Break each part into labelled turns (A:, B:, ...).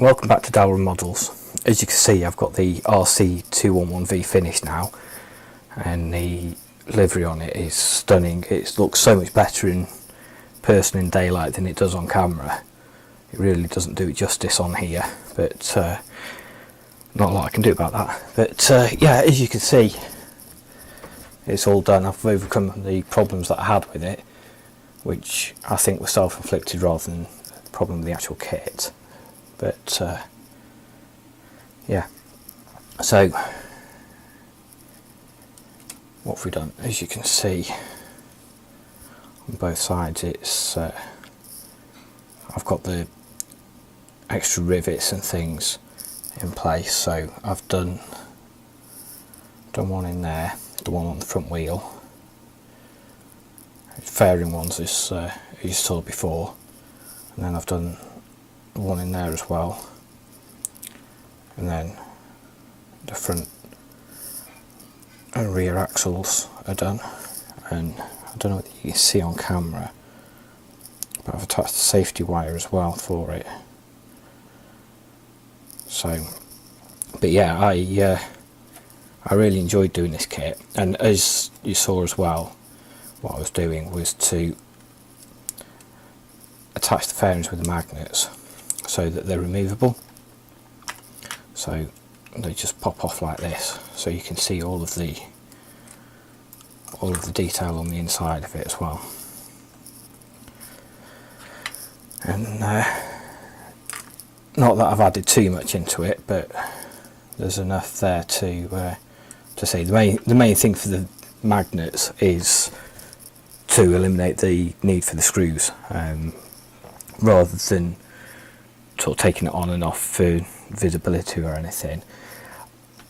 A: Welcome back to Dalron Models. As you can see, I've got the RC211V finish now, and the livery on it is stunning. It looks so much better in person in daylight than it does on camera. It really doesn't do it justice on here, but not a lot I can do about that. But yeah, as you can see, it's all done. I've overcome the problems that I had with it, which I think were self-inflicted rather than the problem with the actual kit. But yeah, so what have we done? As you can see on both sides, it's I've got the extra rivets and things in place. So I've done one in there, the one on the front wheel, fairing ones as you saw before, and then I've done one in there as well, and then the front and rear axles are done. And I don't know what you can see on camera, but I've attached the safety wire as well for it. So, but yeah, I really enjoyed doing this kit, and as you saw as well, what I was doing was to attach the fairings with the magnets so that they're removable. So they just pop off like this, so you can see all of the detail on the inside of it as well. And not that I've added too much into it, but there's enough there to see. The main thing for the magnets is to eliminate the need for the screws, rather than sort of taking it on and off for visibility or anything.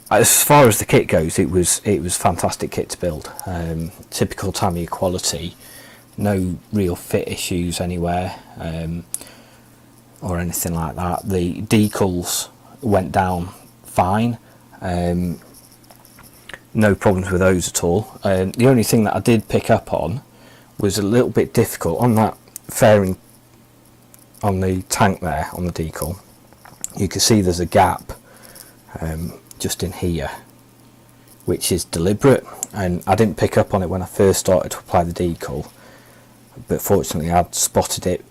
A: As far as the kit goes, it was fantastic kit to build. Typical Tamiya quality, no real fit issues anywhere, or anything like that. The decals went down fine, no problems with those at all. The only thing that I did pick up on was a little bit difficult on that fairing on the tank there, on the decal. You can see there's a gap just in here, which is deliberate, and I didn't pick up on it when I first started to apply the decal, but fortunately I'd spotted it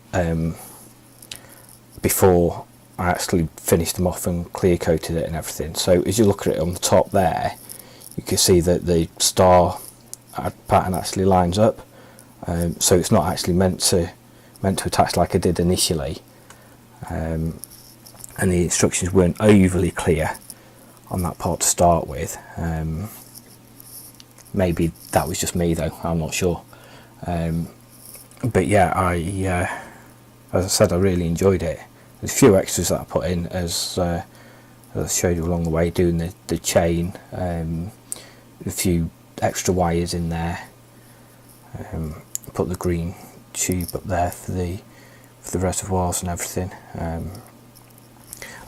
A: before I actually finished them off and clear coated it and everything. So as you look at it on the top there, you can see that the star pattern actually lines up, so it's not actually meant to attach like I did initially, and the instructions weren't overly clear on that part to start with. Maybe that was just me though, I'm not sure. But yeah, as I said, I really enjoyed it. There's a few extras that I put in as I showed you along the way, doing the chain, a few extra wires in there, put the green tube up there for the reservoirs and everything.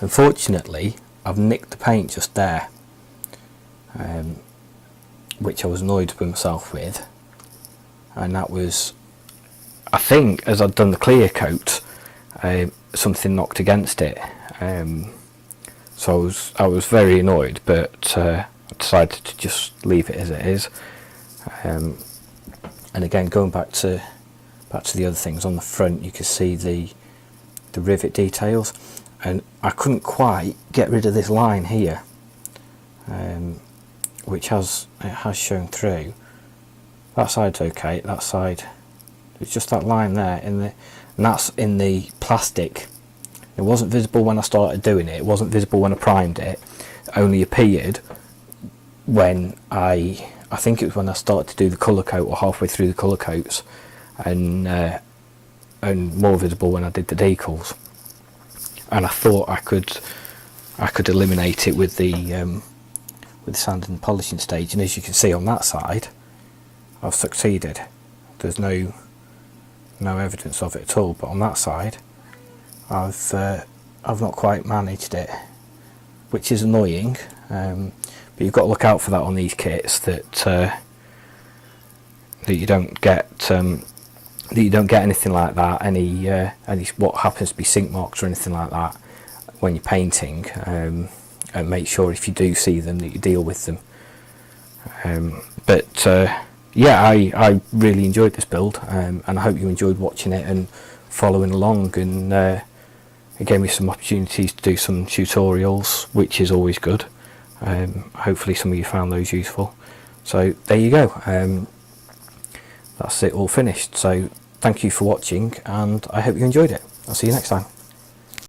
A: Unfortunately, I've nicked the paint just there, which I was annoyed with myself with, and that was, I think, as I'd done the clear coat, something knocked against it, so I was very annoyed, but I decided to just leave it as it is. And again, going back to the other things on the front, you can see the rivet details, and I couldn't quite get rid of this line here, which has shown through. That side's okay, that side, it's just that line there, and that's in the plastic. It wasn't visible when I started doing it, it wasn't visible when I primed it, it only appeared when I think it was when I started to do the colour coat, or halfway through the colour coats, and more visible when I did the decals. And I thought I could eliminate it with the sanding and polishing stage, and as you can see on that side, I've succeeded. There's no evidence of it at all, but on that side, I've not quite managed it, which is annoying. But you've got to look out for that on these kits, that you don't get anything like that, any what happens to be sink marks or anything like that. when you're painting, and make sure if you do see them that you deal with them. But yeah, I really enjoyed this build, and I hope you enjoyed watching it and following along, and it gave me some opportunities to do some tutorials, which is always good. Hopefully some of you found those useful. So there you go, that's it all finished. So thank you for watching, and I hope you enjoyed it. I'll see you next time.